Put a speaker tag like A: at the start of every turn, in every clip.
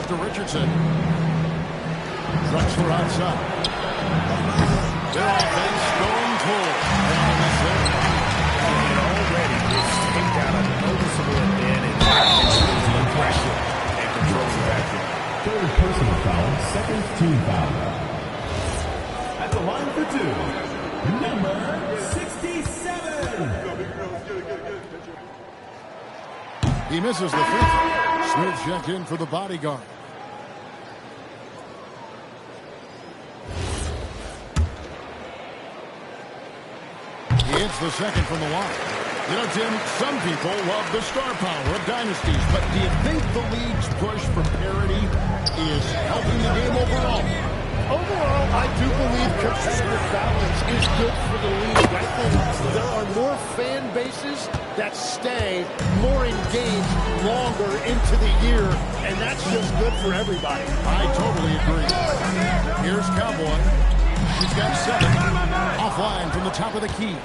A: to Richardson. Drexler outside. Their offense going full.
B: And already it's taken out a noticeable advantage in pressure and controlling back there.
C: Third personal foul, second team foul. At the line for two, number 67.
A: He misses the free throw. Smith checked in for the bodyguard. He hits the second from the line. You know, Tim, some people love the star power of dynasties, but do you think the league's push for parity is helping the game overall?
D: Overall, I do believe competitive balance is good for the league. I think there are more fan bases that stay more engaged longer into the year, and that's just good for everybody.
A: I totally agree. Here's Cowboy. He's got 7. Offline from the top of the key.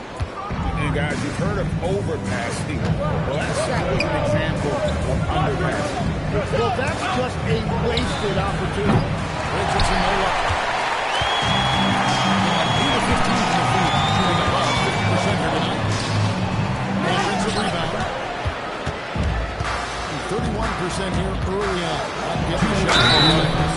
B: And guys, you've heard of overpassing. Well, that shot was an example of underpassing.
D: Well, that's just a wasted opportunity.
A: Richardson, no luck. He was 15 from the field, shooting above 50% here tonight. Offensive rebound. 31% here early on. Not getting the shot.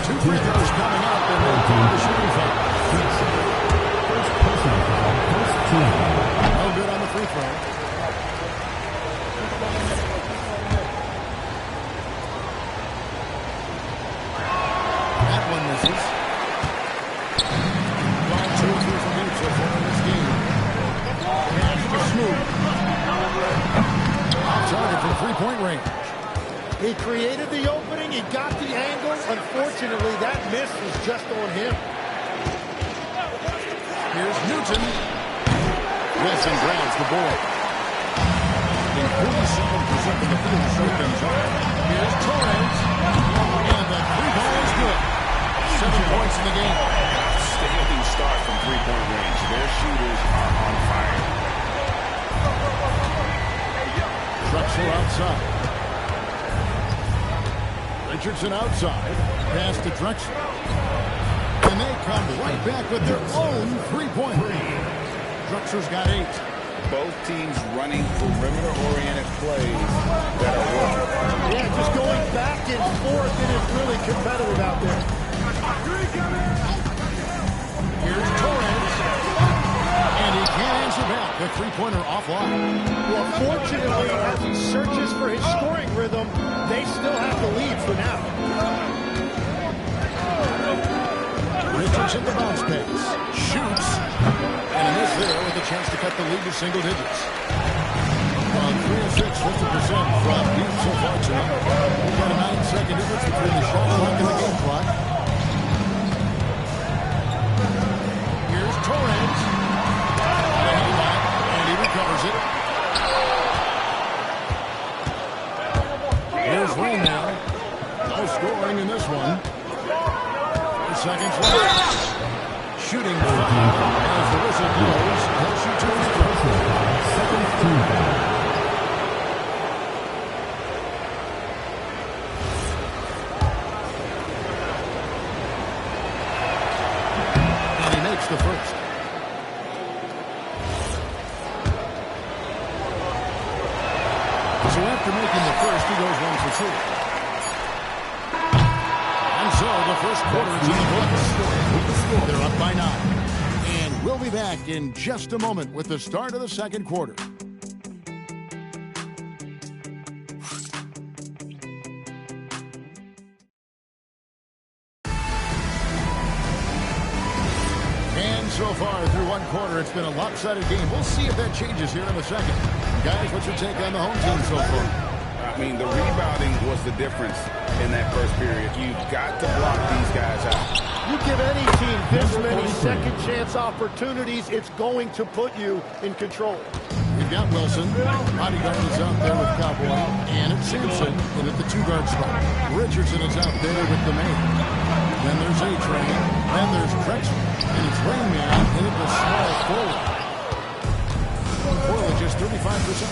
A: 2 free throws coming up, and we'll do the shooting foul.
C: First personal foul, first team foul.
A: No good on the free throw. That one misses. Gone 2 or 3 from deep so far in this game. Pass to Snoop. Off target from three-point range.
D: He created the opening. He got the angle. Unfortunately, that miss was just on him.
A: Here's Newton. Wilson grabs the board. In 47% of the field to shoot things up. Here's Torres. And the 3-ball is good. 7 points in the game.
B: Outstanding start from three-point range. Their shooters are on fire.
A: Drexler outside. Richardson outside. Pass to Drexler. And they come right back with their own three-pointer. Drexler's got 8.
B: Both teams running perimeter-oriented plays that are working.
D: Yeah, just going back and forth. It is really competitive out there.
A: Here's Torres. And he can't answer back. The three-pointer offline.
D: Well, fortunately, as he searches for his scoring rhythm, they still have the lead for now.
A: Richardson the bounce pass. Shoots. And a miss there with a chance to cut the lead to single digits. On 3 of 6, 50% from deep so far tonight. We've got a 9-second difference between the shot clock and the game clock. Here's Torres. And he recovers it. Here's Wayne now. No scoring in this one. 4 seconds left. Shooting foul. As the whistle blows, he'll shoot 2 free throws.
C: Second team foul.
A: And he makes the first. So after making the first, he goes 1 for 2. And so the first quarter is in the books. They're up by 9. And we'll be back in just a moment with the start of the second quarter. And so far through one quarter, it's been a lopsided game. We'll see if that changes here in the second. Guys, what's your take on the home team so far?
B: I mean, the rebounding was the difference in that first period. You've got to block these guys out.
D: You give any team this many second chance opportunities, it's going to put you in control.
A: You've got Wilson. Bodyguard is out there with Cowboy. And it's Sampson in at the 2-guard spot. Richardson is out there with the main. Then there's A-Train. Then there's Drexler. And it's Rainman in at the small forward. Portland just 35%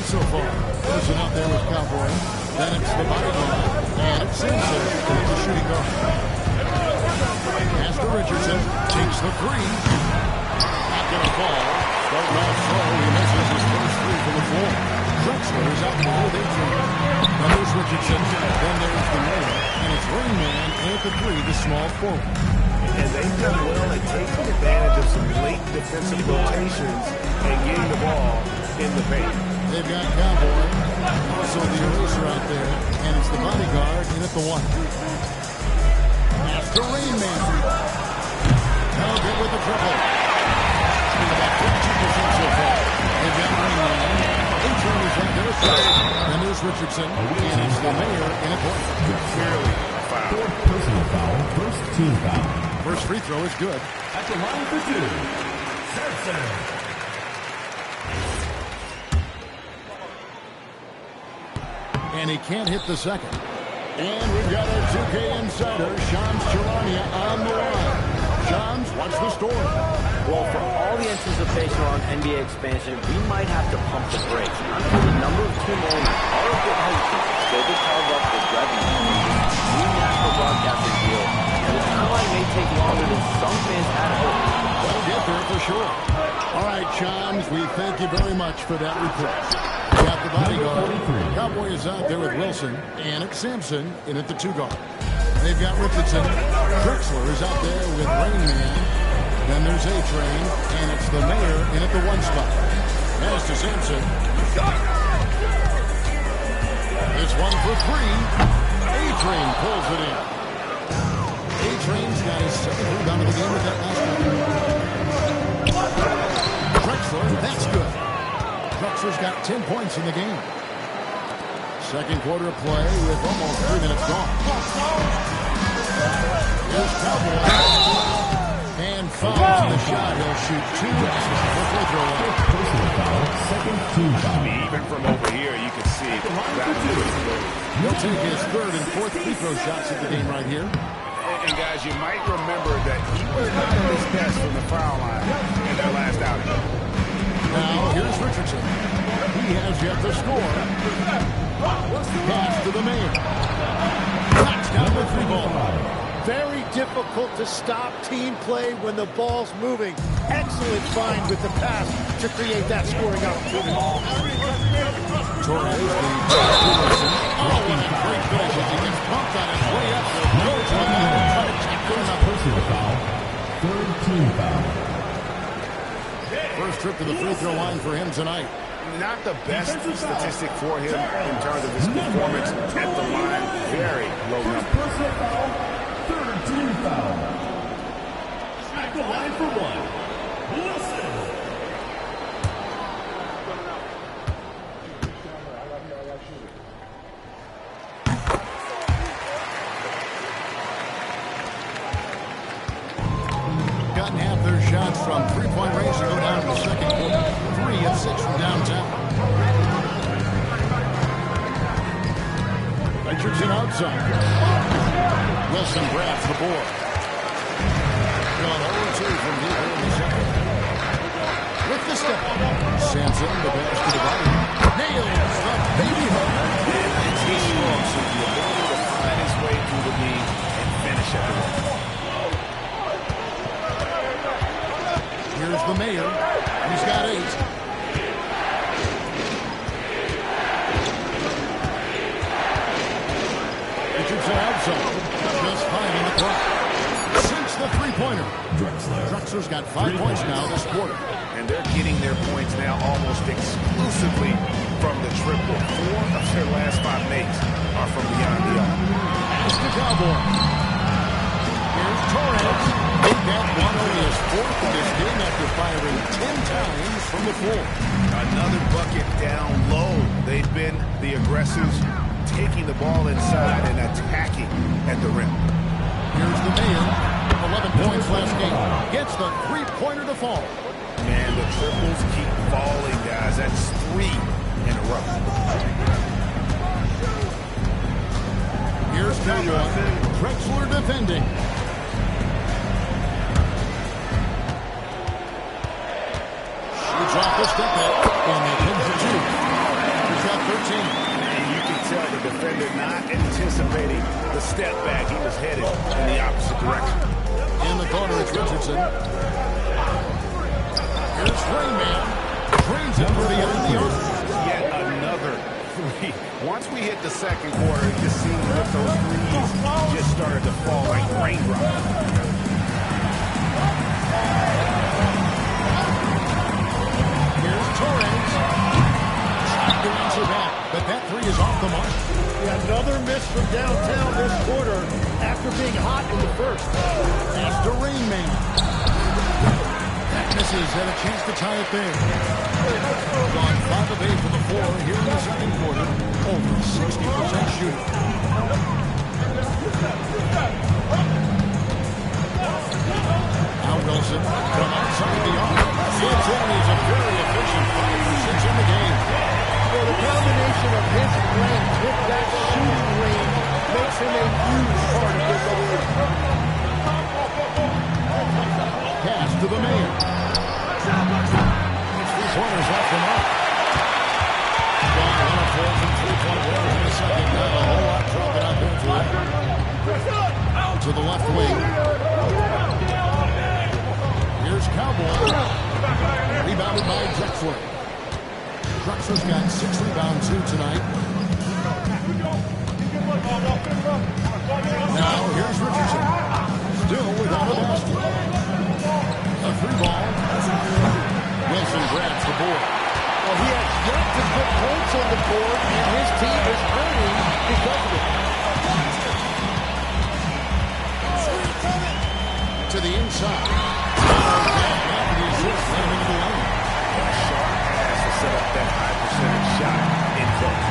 A: so far. Wilson out there with Cowboy. Then it's the bodyguard. And it's Simpson with the shooting guard. Pass to Richardson. Takes the three. Not going to fall. Starting off slow. He misses his first three from the floor. Drexler is out there with 18. Now there's Richardson. Then there's the mayor. And it's Rainman at the three, the small forward.
B: And they've done well at taking advantage of some late defensive rotations and getting the ball in the paint.
A: They've got Cowboy, also the eraser out there, and it's the bodyguard in at the one. After Rainman. Now good with the triple. He's about 52% so far. They've got Rainman. Intern is right there. And there's Richardson, and it's the mayor in at point.
B: Clearly a foul.
C: Fourth personal foul, first team foul.
A: First free throw is good.
C: At the line for two, Simpson.
A: And he can't hit the second. And we've got our 2K insider, Shams Charania, on the line. Shams, what's the story?
E: Well, for all the anticipation around NBA expansion, we might have to pump the brakes. Until the number of team owners are a bit hesitant to go to carve up the revenue from this new national broadcasting deal. And the timeline may take longer than some fans had hoped.
A: We'll get there for sure. All right, Shams, we thank you very much for that report. We got the bodyguard. Cowboy is out there with Wilson, and it's Simpson in at the two guard. They've got Richardson. Drexler is out there with Rainman. Then there's A-Train, and it's the mayor in at the one spot. Pass to Simpson. It's one for three. A-Train pulls it in. A-Train's got his second rebound of the game with that last one. Drexler, that's good. Drexler's got 10 points in the game. Second quarter of play with almost 3 minutes gone. Here's Cowboy. And fouls in the shot. He'll shoot two.
C: Personal foul, second team foul.
B: Even from over here, you can see
A: He'll take his third and fourth free throw shots of the game right here.
B: And guys, you might remember that he was not at his best from the foul line in their last outing.
A: Now, here's Richardson. He has yet to score. Pass to the mayor. Knocks down the three ball.
D: Very difficult to stop team play when the ball's moving. Excellent find with the pass to create that scoring opportunity.
A: Torres, the Wilson. Oh, what a great finish. He gets bumped on his way up. Goes on the try to check for a
C: Personal foul, third team foul.
A: first trip to the free throw line for him tonight.
B: Not the best statistic for him in terms of his performance at the line. Very low number.
C: Personal foul, third team foul. At the line for one, Wilson.
A: Gotten half their shots from three-point range to go down in the second quarter. 3 of 6 from downtown. Richardson outside. Wilson grabs the board. Gone 0-2 from deep in the second. With the step. Sampson, the pass to the body. Nails the baby hook.
B: And he strokes with the ability to find his way through the lead and finish at the rim.
A: Here's the mayor. He's got 8. Richardson outside. Just 5 on the clock. Sinks the three-pointer. Drexler's got 5 points now this quarter.
B: And they're getting their points now almost exclusively from the triple. 4 of their last 5 makes are from beyond the arc.
A: Pass to Cowboy. Here's Torres. That one only his 4th in this game after firing 10 times from the floor.
B: Another bucket down low. They've been the aggressors, taking the ball inside and attacking at the rim.
A: Here's the mayor. 11 points last game. Gets the three-pointer to fall.
B: And the triples keep falling, guys. That's 3 in a row.
A: Here's Cowboy. Drexler defending. Shoots off the step back, and they pin for 2. He's got 13.
B: And you can tell the Defender not anticipating the step back. He was headed in the opposite direction.
A: In the corner, it's Richardson. Here's Rayman. Drains it for the end of the arc.
B: Yet another three. Once we hit the second quarter, it just seemed that those threes just started to fall like raindrops.
A: Here's Torres. Trying to answer back, but that three is off the mark.
D: Yeah, another miss from downtown this quarter after being hot in the first.
A: That's the Rain Man. That misses, had a chance to tie it there. Gone 5 of 8 for the 4 here in the second quarter. Over 60% shooting. Now Wilson from outside the arc. Gets in, he's a very efficient 5 for 6 in the game.
D: Well, the combination of his strength with that shooting range makes him a huge part of this offense.
A: Pass to the Mayor. These three-pointers off the mark. Gone 1 of 4 from three-point range in the second. Not a whole lot dropping out there for that. To the left wing. Here's Cowboy. Rebounded by Drexler. Drexler's got 6 rebounds here tonight. Now here's Richardson. Still without a basket. A free ball. Wilson grabs the board.
D: Well, he has yet to put points on the board, and his team is hurting because of it.
A: To the inside. After the assist, let him into the lane.
B: Has to set up that high percentage shot in close.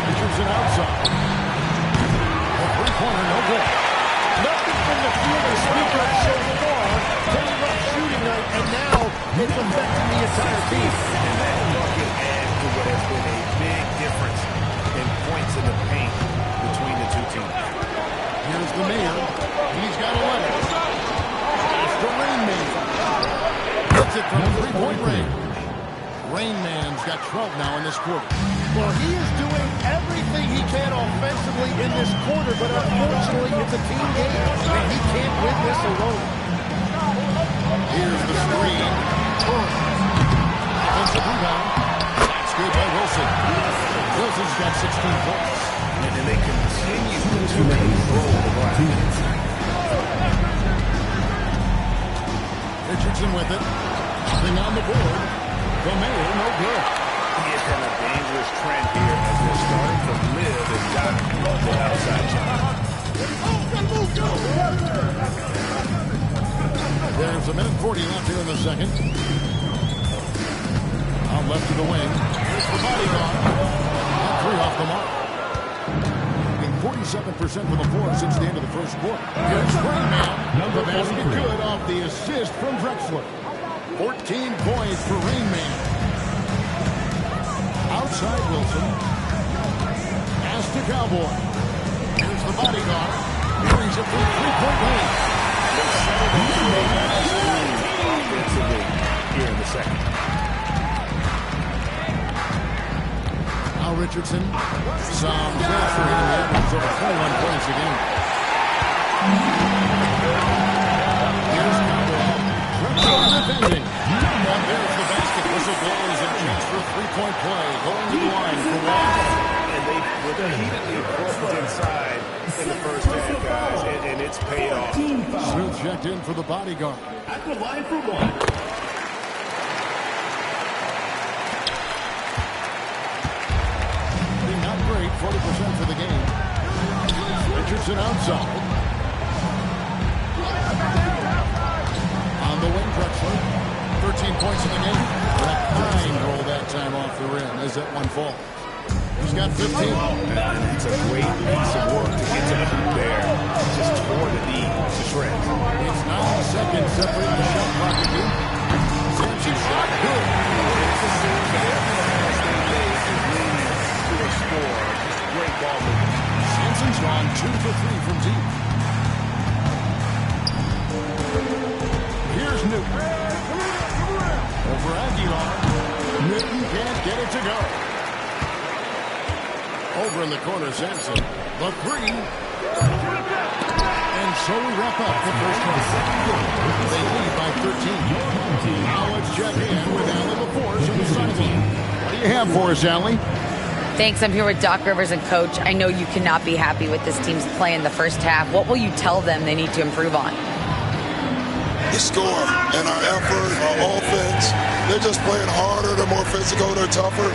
A: Richardson outside. A three-pointer, no good.
D: Nothing from the field to speak of so far. Pretty rough shooting night, and now it's affecting the entire team.
B: And that bucket adds to what has been a big difference in points in the paint between the two teams.
A: Here's the Mayor. He's got 11. It's the Rain Man. Hits it from three-point range. Rain Man's got 12 now in this quarter.
D: Well, he is doing everything he can offensively in this quarter, but unfortunately, it's a team game, and he can't win this alone.
A: Here's the screen. Offensive rebound. That's good by Wilson. Wilson's got 16 points.
B: And then they continue to control the glass.
A: Richardson with it. Nothing on the board. The Mayor, no good.
B: He is in a dangerous trend here as they're starting to live and die the outside shot.
A: There's a minute 40 left here in the second. Out left to the wing. Here's the bodyguard. And 3 off the mark. 47% for the 4 since the end of the first quarter. Here's Rainman. The basket good off the assist from Drexler. 14 points for Rainman. Outside Wilson. Pass to Cowboy. Here's the bodyguard. Brings it from three-point range.
B: Offensively here in the second.
A: Now Richardson. Some pressure in the average over 21 points a game. Here's Cowboy. Drexler defending. And there's the basket. Whistle blows and chance for a three-point play. Going to the line for 1.
B: And they repeatedly broke inside in the first half, guys, and it's paid off.
A: Smooth checked in for the bodyguard.
C: At the line for 1.
A: Not great, 40% for the game. Richardson outside. On the wing, Drexler. 13 points in the game. That fine roll that time off the rim as that one falls. He's got 15.
B: It's a great piece of work to get to the hoop there. Just tore the knee to shreds.
A: It's 9 seconds separating the shot clock again. Sampson shot good.
B: Great ball movement.
A: Sampson's gone 2 for 3 from deep. Here's Newton. Over Aguilar. Newton can't get it to go. Over in the corner, Sampson. The three. And so we wrap up the first half. They lead by 13. Now let's check in with Allie LaForce on the sideline. What do you have for us, Allie?
F: Thanks. I'm here with Doc Rivers and Coach. I know you cannot be happy with this team's play in the first half. What will you tell them they need to improve on?
G: The score and our effort, our offense, they're just playing harder, they're more physical, they're tougher.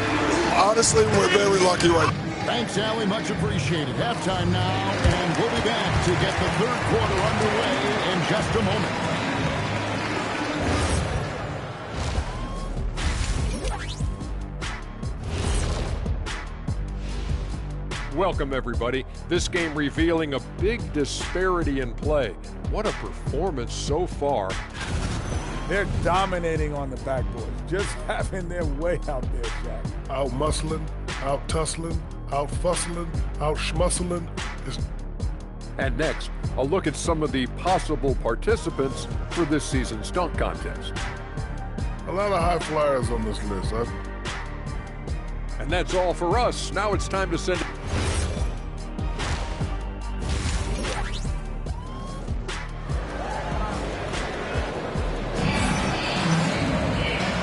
G: Honestly, we're very lucky right now.
A: Thanks, Allie. Much appreciated. Halftime now, and we'll be back to get the third quarter underway in just a moment.
H: Welcome, everybody. This game revealing a big disparity in play. What a performance so far.
I: They're dominating on the backboard, just having their way out there, Jack.
J: Out muscling, out tussling, out fussling, out schmuscling.
H: And next, a look at some of the possible participants for this season's dunk contest.
J: A lot of high flyers on this list.
H: And that's all for us. Now it's time to send it.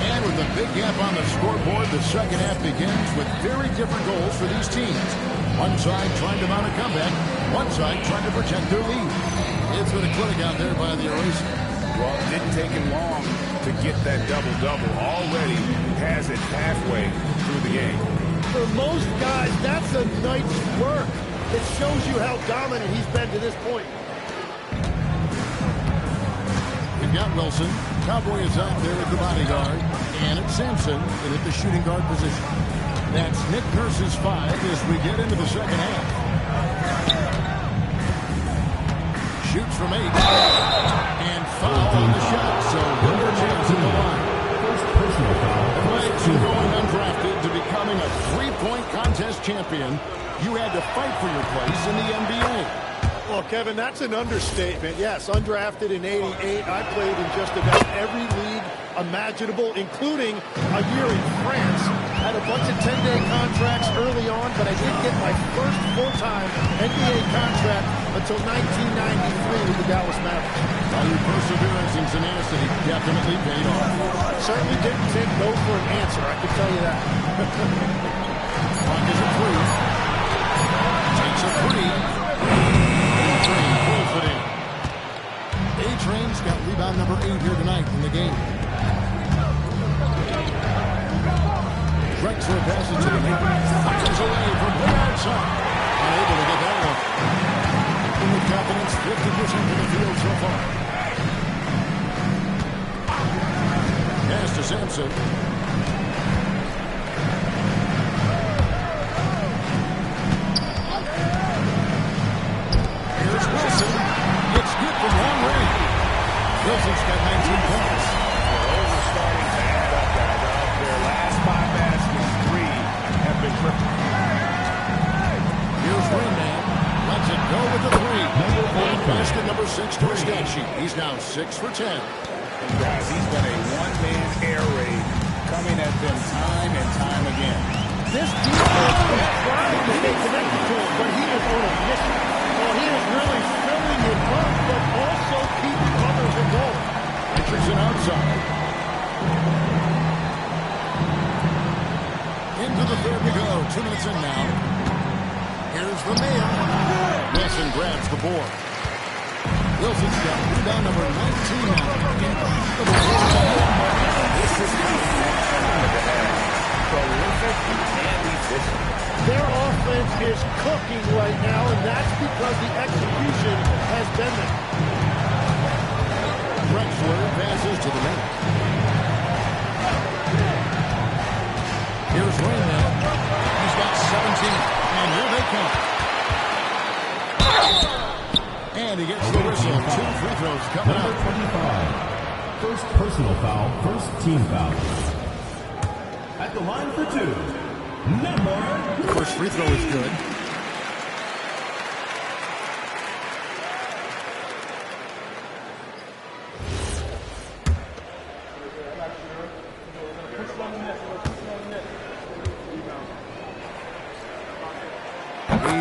A: And with a big gap on the scoreboard, the second half begins with very different goals for these teams. One side trying to mount a comeback, one side trying to protect their lead. It's been a clinic out there by the Eraser.
B: Well, it didn't take him long to get that double-double. Already has it halfway through the game.
D: For most guys, that's a night's work. It shows you how dominant he's been to this point.
A: We've got Wilson. Cowboy is out there at the bodyguard. And it's Sampson in at the shooting guard position. That's Nick Nurse's 5 as we get into the second half. Shoots from 8. And foul on the shot. So Wilbur James in the line.
C: First personal foul.
A: Legs are going undrafted to becoming a three-point contest champion. You had to fight for your place in the NBA.
D: Well, Kevin, that's an understatement. Yes, undrafted in '88. I played in just about every league imaginable, including a year in France. Had a bunch of 10-day contracts early on, but I didn't get my first full-time NBA contract until 1993 with the Dallas Mavericks.
A: Well, your perseverance and tenacity definitely paid off.
D: Certainly didn't take no for an answer, I can tell you that.
A: Clock is at 3. Takes a 3. A-Train pulls it in. A-Train's got rebound number 8 here tonight in the game. Drexler passes to the middle. Fires away from way outside. Unable to get that one. And with confidence, 50% of the field so far. Pass to Sampson. Here's Wilson. It's good from long range. Wilson's got 19 points.
B: Those are starting to add up, guys. Their last 5 baskets, 3 have been triple.
A: Here's Rainman. Lets it go with the 3. Basket number 6 to his stat sheet. He's now 6 for 10.
B: And guys, he's been a one-man air raid coming at them time and time again.
D: This defense is trying to stay connected to him, but he is on a mission. Well, he is really filling it up, but also keeping others in goal.
A: Richardson outside. Into the third we go. 2 minutes in now. Here's the man. Wilson grabs the board. Wilson's got rebound number 19 now.
B: This is how you want someone to have prolific and efficient.
D: Their offense is cooking right now, and that's because the execution has been there.
A: Drexler passes to the middle. Here's Rainman. He's got 17. And here they come. And he gets the whistle. 2 free throws coming
C: Number
A: up.
C: 25. First personal foul, first team foul. At the line for 2. Number...
A: First free throw is good.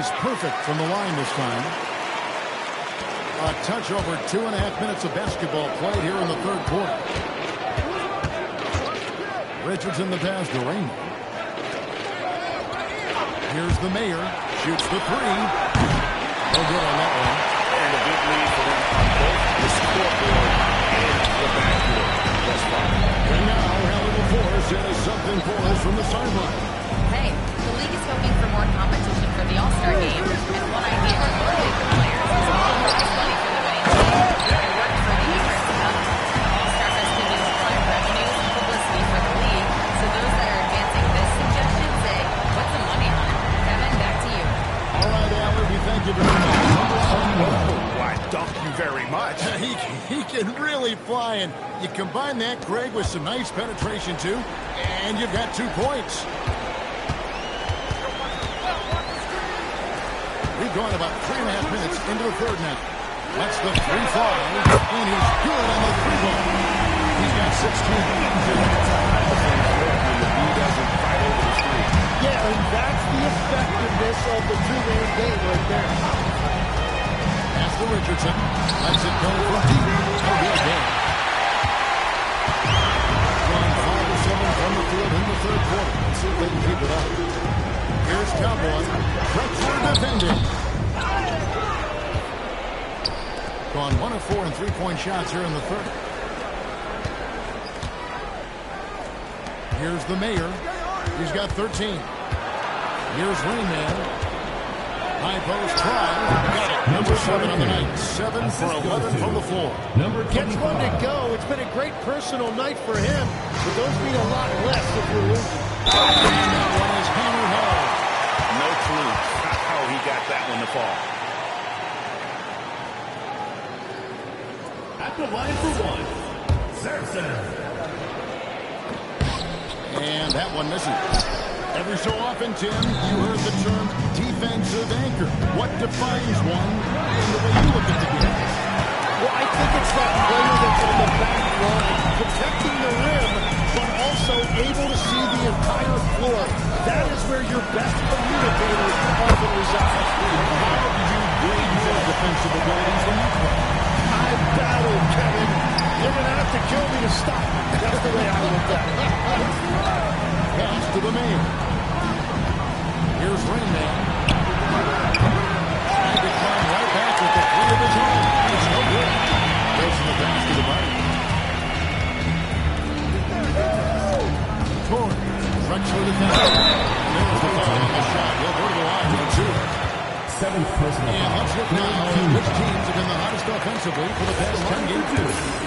A: He's perfect from the line this time. A touch over 2.5 minutes of basketball played here in the third quarter. Richardson the pass to Raymond. Here's the Mayor. Shoots the three. No good on that one.
B: And a big lead for them on both the scoreboard and the backboard thus far.
A: And now, Hallie LaForce has something for us from the sideline.
F: Hey, the league is hoping for more competition for the All-Star game, and one idea for motivate the players is to pay prize money for the winning team and work for the Eagles Cup. All-Star festivities drive revenues and publicity for the league, so those that are advancing this suggestion say, what's the money on? Kevin, back to you.
A: All right, Hallie, we thank you very much.
B: Why, thank you very much.
A: He can really fly, and you combine that, Greg, with some nice penetration, too, and you've got 2 points. We've gone about 3.5 minutes into the third now. That's the 3-5, and he's good on the 3-ball. He's got 16.
D: Yeah, and that's the effectiveness of the two-man game right there.
A: Pass to Richardson. Lets it go from deep. That'll be a game. Gone 5 of 7 from the field in the third quarter. Let's see if they can keep it up. Here's Cowboy. Drexler defending. Gone 1 of 4 in 3-point shots here in the third. Here's the Mayor. He's got 13. Here's Rainman. High post try. Got it. Number 7 on the night. 7 for 11 from the floor.
D: Gets one to go. It's been a great personal night for him, but those mean a lot less if you're losing.
A: And that one is hammered home.
B: No clue how he got that one to fall.
C: At the line for one, Saracen.
A: And that one misses. Every so often, Tim, you heard the term defensive anchor. What defines one in the way you look at the game?
D: Well, I think it's that player that's on the back line, protecting the rim, but also able to see the entire floor. That is where your best communicators often reside.
A: How do you build your defensive abilities when you play?
D: I battled, Kevin. You're going to have to kill me to stop. That's the way I look at it.
A: Pass to the man. Here's Rainman. Trying to climb right back with the 3 of his own. It's no good. Goes to the pass to the body. Torrey. Drexler to pass. There's the foul on the shot. He'll go to the line for 2.
C: 7th personal
A: And let's look now at which teams have been the hottest offensively for the past 10 games.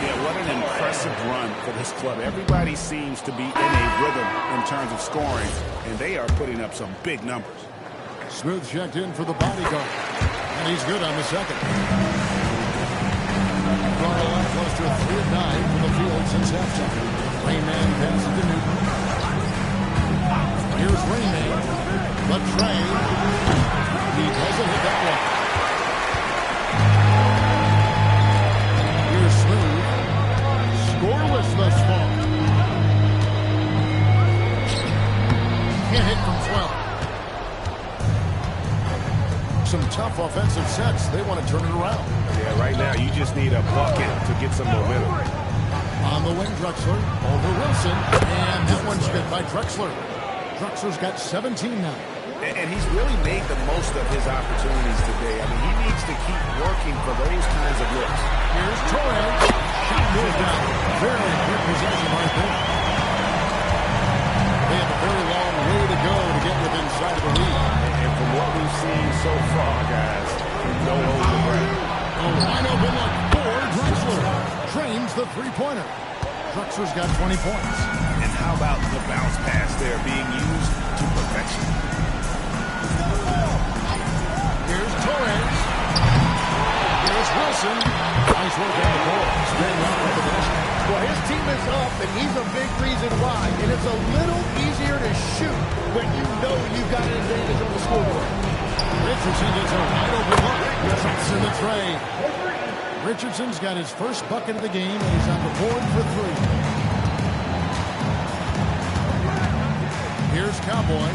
B: Yeah, what an impressive run for this club. Everybody seems to be in a rhythm in terms of scoring, and they are putting up some big numbers.
A: Smooth checked in for the bodyguard, and he's good on the second. Brought a lot close to a 3 of 9 from the field since halftime. Rainman passes to Newton. Here's Rainman. The tray. He doesn't hit that one. Here's Smooth. Scoreless thus far. Can't hit from 12. Some tough offensive sets. They want to turn it around.
B: Yeah, right now you just need a bucket to get some momentum.
A: On the wing, Drexler. Over Wilson. And that one's hit by Drexler. Drexler's got 17 now.
B: And he's really made the most of his opportunities today. I mean, he needs to keep working for those kinds of looks.
A: Here's Torres. Shot goes down. Very good possession right there. They have a very long way to go to get within sight of the lead.
B: And from what we've seen so far, guys, no holding the breath.
A: A wide open look for Drexler. Trains the three-pointer. Drexler's got 20 points.
B: And how about the bounce pass there being used to perfection?
A: Here's Torres. Here's Wilson. Nice work on the ball. Staying out with the basket.
D: Well, his team is up, and he's a big reason why. And it's a little easier to shoot when you know you've got an advantage on the scoreboard.
A: Richardson gets a wide open look. Drops in the tray. Richardson's got his first bucket of the game, and he's on the board for 3. Here's Cowboy.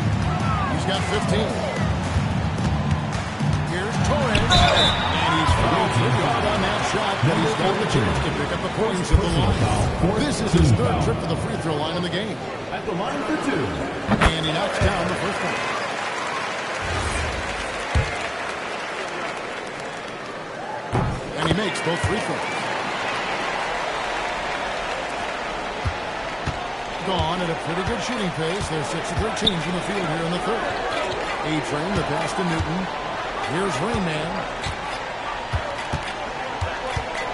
A: He's got 15. shot, but he's got the chance to pick up the points at the line. This is his third trip to the free throw line in the game.
C: At the line for two.
A: And he knocks down the first one. And he makes both free throws. Gone at a pretty good shooting pace. There's 6 of their teams in the field here in the third. A-Train, the pass to Newton. Here's Rainman.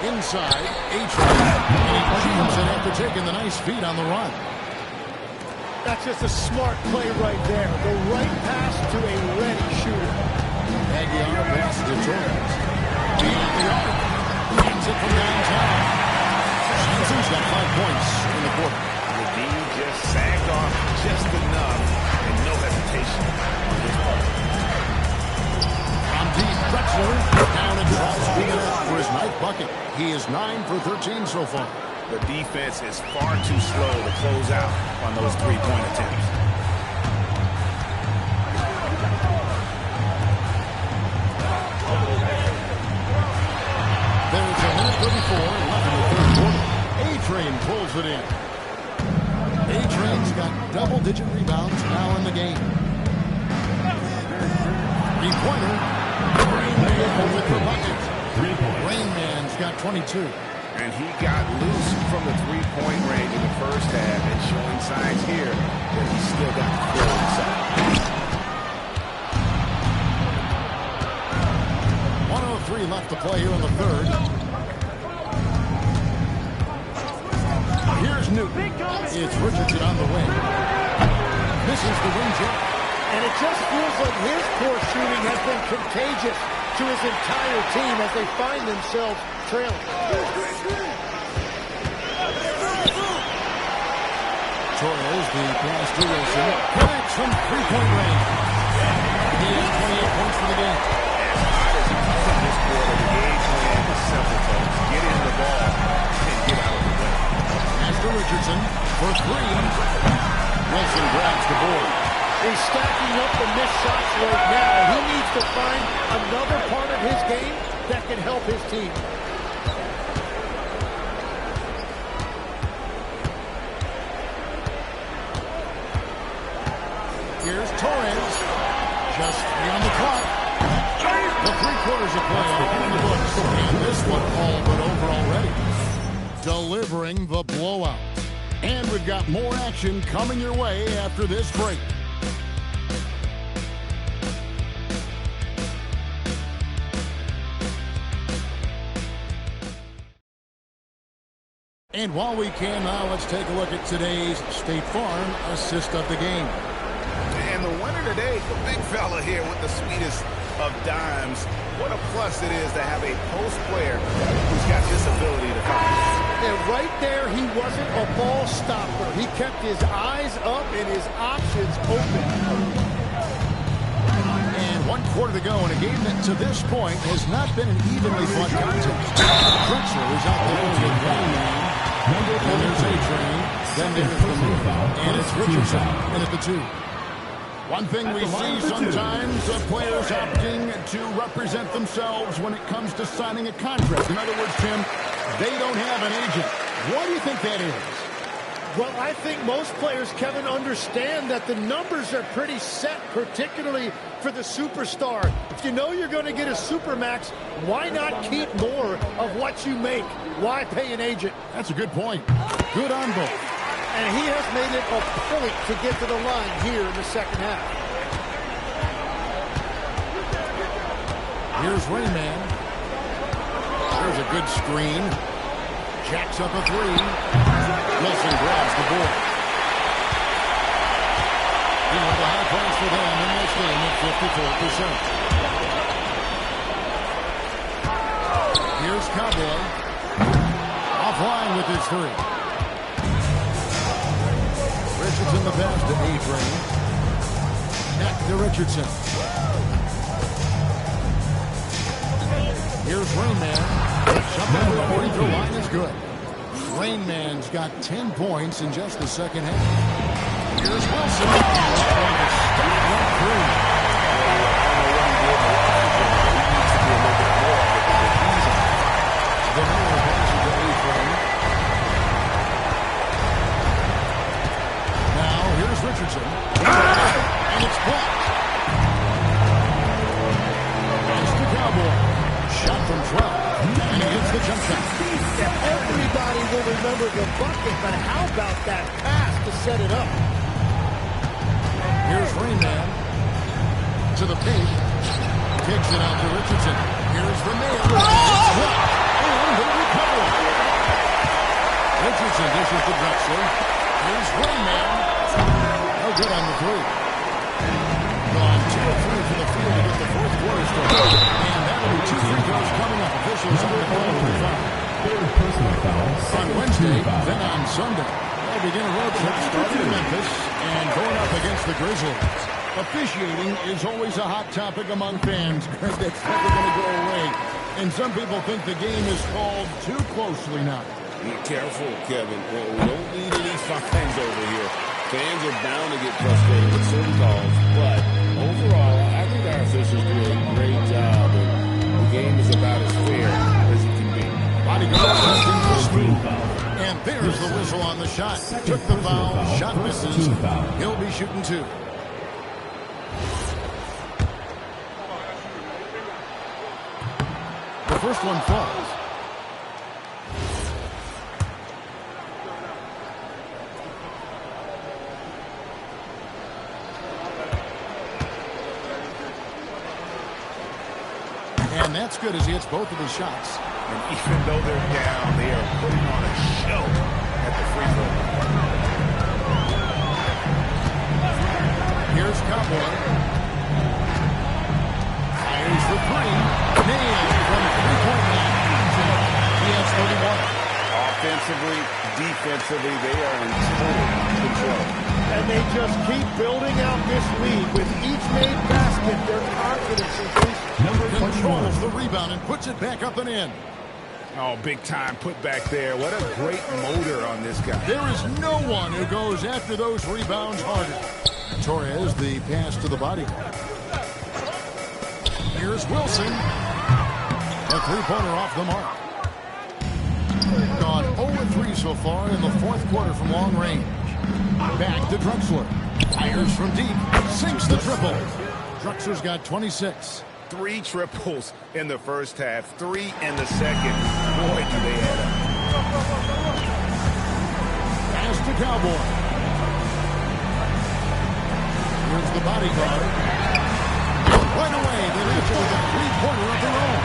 A: Inside, A-Train. And he jams it after taking the nice feed on the run.
D: That's just a smart play right there. The right pass to a ready shooter.
A: Aguiar pass to Torres. Beyond the arc. Hands it from downtown. Johnson's got 5 points in the quarter.
B: The knee just sagged off just enough and no hesitation on his part.
A: On deep, Drexler down and drops for his 9th bucket. He is 9 for 13 so far.
B: The defense is far too slow to close out on those three-point attempts.
A: There's a minute 34 left in the third quarter. A-Train pulls it in. A-Train's got double-digit rebounds now in the game. Three-pointer. Rainman with the bucket. Rainman's got 22.
B: And he got loose from the three-point range in the first half and showing signs here that he's still got the floor inside.
A: 1:03 left to play here in the third. Here's Newton. It's Richardson on the wing. Misses the wing jump.
D: And it just feels like his poor shooting has been contagious to his entire team as they find themselves trailing.
A: Torres, the pass to Wilson. Connects from three-point range. He has 28 points for the game.
B: As hot as he comes in this quarter, the game plan is simple, folks. Get in the ball and get out of the way.
A: Pass to Richardson for 3. Wilson grabs the board.
D: He's stacking up the missed shots right now. He needs to find another part of his game that can help his team.
A: Here's Torres. Just 3 on the clock. The 3/4 of play in the books. And this one all but over already. Delivering the blowout. And we've got more action coming your way after this break. And while we can now, let's take a look at today's State Farm assist of the game.
B: And the winner today, the big fella here with the sweetest of dimes. What a plus it is to have a post player who's got this ability to find.
D: And right there, he wasn't a ball stopper. He kept his eyes up and his options open.
A: And 1/4 to go in a game that to this point has not been an evenly fought contest. Drexler is out there with Rainman. Then there's A-Train. Then there's the move. And it's Richardson in at the 2. One thing we see sometimes, players opting to represent themselves when it comes to signing a contract. In other words, Tim, they don't have an agent. Why do you think that is?
D: Well, I think most players, Kevin, understand that the numbers are pretty set, particularly for the superstar. If you know you're going to get a supermax, why not keep more of what you make? Why pay an agent?
A: That's a good point. Good on both.
D: And he has made it a point to get to the line here in the second half.
A: Here's Rainman. There's a good screen. Jacks up a 3. Wilson grabs the board. You know, the high points for them in this game at 54%. Here's Cowboy. Offline with his 3. Richardson the pass to A-Train. Back to Richardson. Here's Rainman. Jump over the free throw line is good. Rainman's got 10 points in just the second half. Here's Wilson. the jump shot.
D: Everybody will remember the bucket, but how about that pass to set it up?
A: Here's Rainman to the paint. Kicks it out to Richardson. Here's the man. And the recovery. Richardson dishes to Drexler. Here's Rainman. No good on the three. Gone 2 of 3 from the field to get the fourth quarter started. And that'll be 2 free throws coming up. Officials on the call with the foul. On Wednesday, then on Sunday. They'll begin a road trip starting in Memphis and going up against the Grizzlies. Officiating is always a hot topic among fans. That's never going to go away. And some people think the game is called too closely now.
B: Be careful, Kevin. Well, we don't need any fines over here. Fans are bound to get frustrated with certain calls, but overall, I think our officials do a great job, and the game is about as fair as it can be.
A: Bodyguard looking for speed. And there's the whistle on the shot. Took the foul, shot misses. He'll be shooting 2. The first one falls. And that's good as he hits both of his shots.
B: And even though they're down, they are putting on a show at the free throw line.
A: Here's Cowboy. Fires for 3. Nailed from 3-point line. He has 31.
B: Offensively, defensively, they are in total control.
D: And they just keep building out this lead. With each made basket, their confidence increases.
A: Controls the rebound and puts it back up and in.
B: Oh, big time put back there. What a great motor on this guy.
A: There is no one who goes after those rebounds harder. Torres, the pass to the body. Here's Wilson. A three-pointer off the mark. Gone 0-3 so far in the fourth quarter from long range. Back to Drexler. Fires from deep. Sinks the triple. Drexler's got 26.
B: 3 triples in the first half, 3 in the second. Boy, do they add up.
A: Pass to Cowboy. Here's the bodyguard. Right away, they answer with a three-pointer of their own.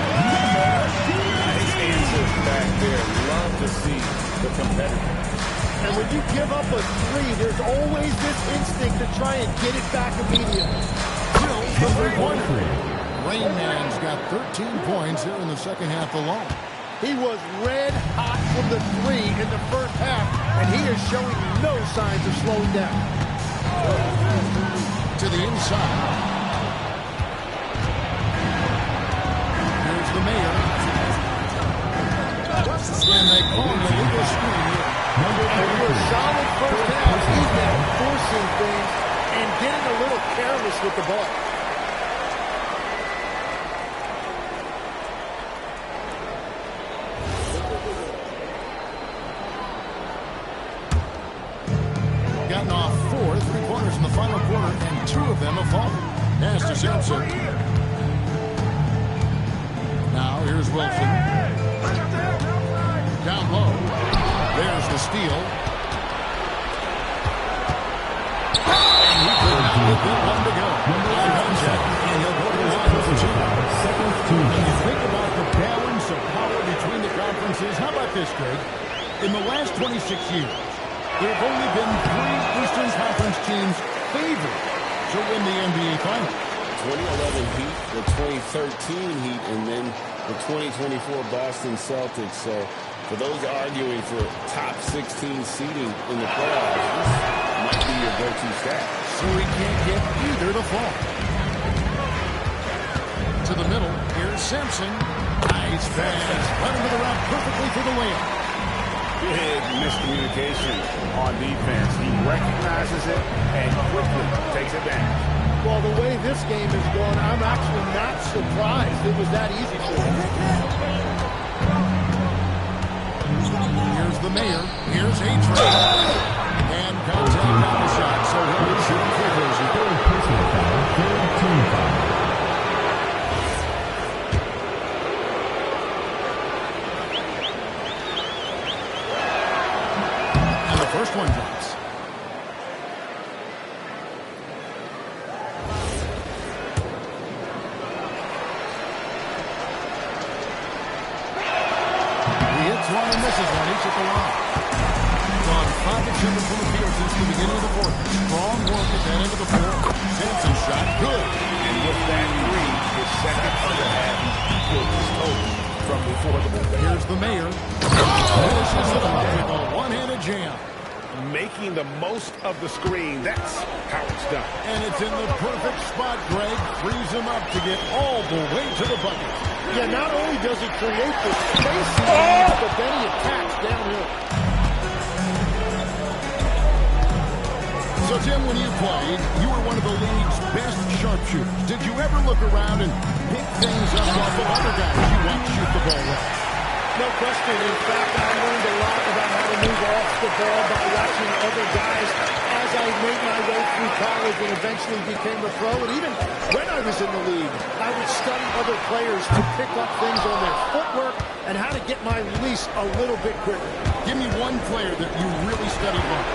B: Nice answers back there. Love to see the competitor.
D: And when you give up a 3, there's always this instinct to try and get it back immediately.
A: Still the three-pointer. Rainman's got 13 points here in the second half alone.
D: He was red hot from the 3 in the first half, and he is showing no signs of slowing down.
A: To the inside. Here's the mayor. And they call him a legal screen here.
D: After a solid first half, he's now forcing things and getting a little careless with the ball.
A: Gotten off 4 3-pointers in the final quarter, and 2 of them have fallen. Pass to Simpson. Now here's Wilson. Down low. There's the steal. And he could not get that one to go. And he'll go to the line for 2. When you think about the balance of power between the conferences, how about this, Greg? In the last 26 years, there have only been 3 Eastern Conference teams favored to win the NBA Finals.
B: 2011 Heat, the 2013 Heat, and then the 2024 Boston Celtics. So for those arguing for top 16 seeding in the playoffs, this might be your go-to stat.
A: So we can't get either to fall. To the middle, here's Simpson. Nice pass. Right into the route perfectly for the layup.
B: Big miscommunication on defense. He recognizes it and quickly takes advantage.
D: Well, the way this game is going, I'm actually not surprised it was that easy for him.
A: Here's the mayor. Here's H-Ray. And contact on the shot, so he'll be shooting free throws. Third personal foul. Third team foul. one and misses one. He's at the line. Gone 5 of 7 from the field since the beginning of the fourth. Strong work at that end of the floor. Sampson's shot, good.
B: And with that three, his second of the half, he equaled his total from before the move.
A: Here's the mayor. Finishes it up with a one-handed jam.
B: Making the most of the screen. That's how it's done.
A: And it's in the perfect spot, Greg. Frees him up to get all the way to the bucket.
D: Yeah, not only does he create the space he needs, but then he attacks downhill.
A: So, Tim, when you played, you were one of the league's best sharpshooters. Did you ever look around and pick things up off of other guys you watched shoot the ball well?
D: No question. In fact, I learned a lot about how to move off the ball by watching other guys as I made my way through college and eventually became a pro. And even when I was in the league, I would study other players to pick up things on their footwork and how to get my release a little bit quicker.
A: Give me one player that you really studied on.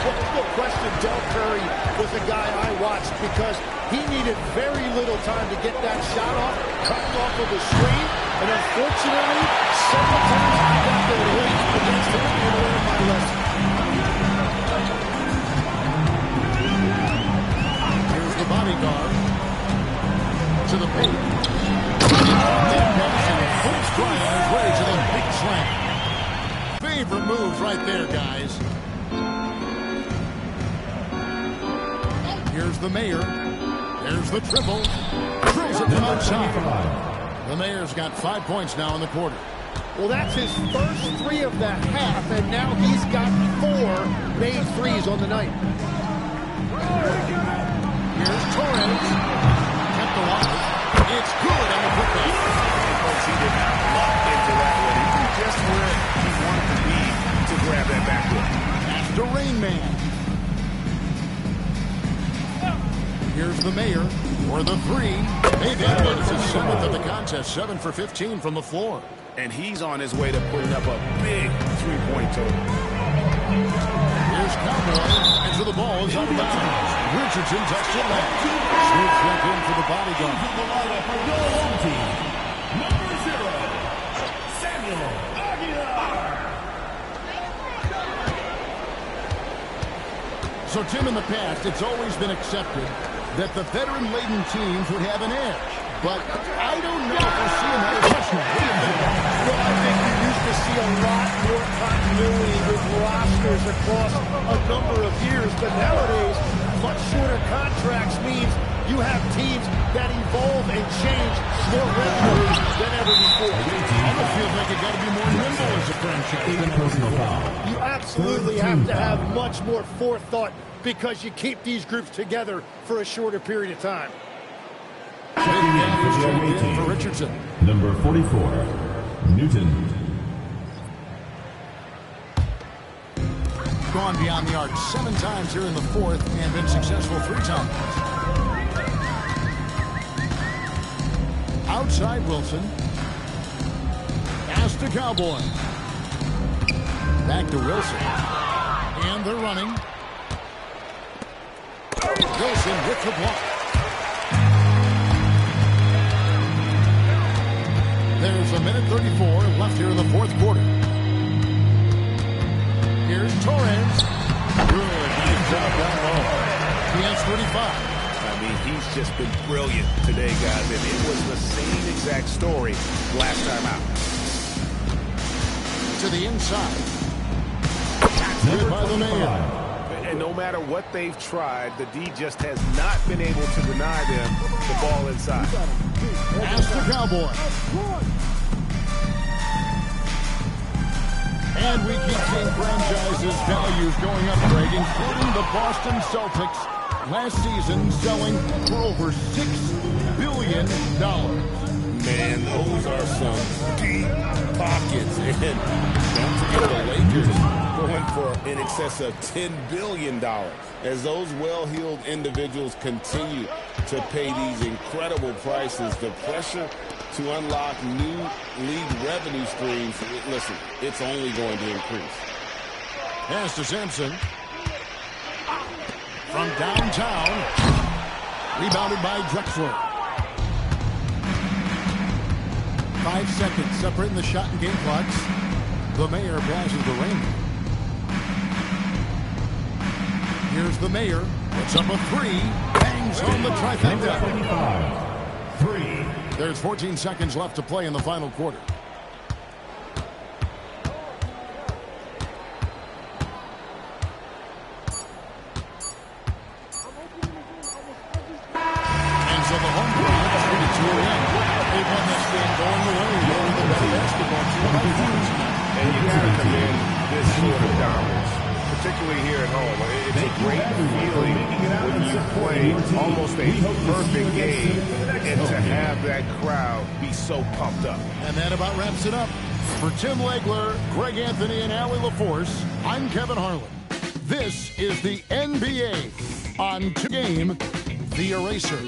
D: Well, no question, Del Curry was a guy I watched because he needed very little time to get that shot off, coming off of the screen, and unfortunately, several times I got the hit against him and learned my lesson.
A: Here's the bodyguard to the paint. And a full stride on his way to the big slam. Favorite moves right there, guys. Here's the mayor. There's the triple. Drills it from outside. The mayor's got 5 points now in the quarter.
D: Well, that's his first 3 of the half, and now he's got 4 made threes on the night.
A: Here's Torres. Kept alive. It's good on the putback.
B: Folks, he did not lock into that one. He knew just where he wanted to be to grab that backboard.
A: That's the Rain Man. Here's the mayor for the 3. Hey, that was his 7th of the contest. 7 for 15 from the floor.
B: And he's on his way to putting up a big three-point total.
A: Here's Cowboy. And so the ball is out of bounds. Richardson touched it left. Swoops back in for the bodyguard.
C: The lineup for your home team. Number 0, Samuel Aguilar.
A: So, Tim, in the past, it's always been accepted that the veteran-laden teams would have an edge. But I don't know if we're seeing that as much now.
D: Well, I think we used to see a lot more continuity with rosters across a number of years. But nowadays, much shorter contracts means you have teams that evolve and change more regularly than ever before.
A: Almost feels like you got to be more nimble as a franchise.
D: You absolutely have to have much more forethought because you keep these groups together for a shorter period of time.
A: For Richardson.
C: Number 44, Newton.
A: Gone beyond the arc 7 times here in the fourth and been successful 3 times. Outside Wilson. Pass to Cowboy. Back to Wilson. And they're running. Wilson with the block. There's a minute 34 left here in the fourth quarter. Here's Torres. Good. Nice job down low. He has 35.
B: I mean, he's just been brilliant today, guys. And it was the same exact story last time out.
A: To the inside. Good by the mayor.
B: And no matter what they've tried, the D just has not been able to deny them the ball inside.
A: Pass to Cowboy. And we keep seeing franchises' values going up, Greg, including the Boston Celtics last season selling for over $6 billion.
B: Man, those are some deep pockets. And don't forget the Lakers going for in excess of $10 billion. As those well-heeled individuals continue to pay these incredible prices, the pressure to unlock new league revenue streams, listen, it's only going to increase.
A: Pass to Sampson. From downtown. Rebounded by Drexler. 5 seconds separating the shot and game clocks. The Mayor passes the Rainbow. Here's the Mayor. Puts up a three. Bangs on the trifecta.
C: 3.
A: There's 14 seconds left to play in the final quarter. And so the home crowd is ready to win. They've won this game going away. They're the better basketball team.
K: And you got to commend this sort of dominance, particularly here at home. It's a great feeling when you play almost a perfect game and to have that crowd be so pumped up.
A: And that about wraps it up. For Tim Legler, Greg Anthony, and Allie LaForce, I'm Kevin Harlan. This is the NBA on 2 Game, The Eraser.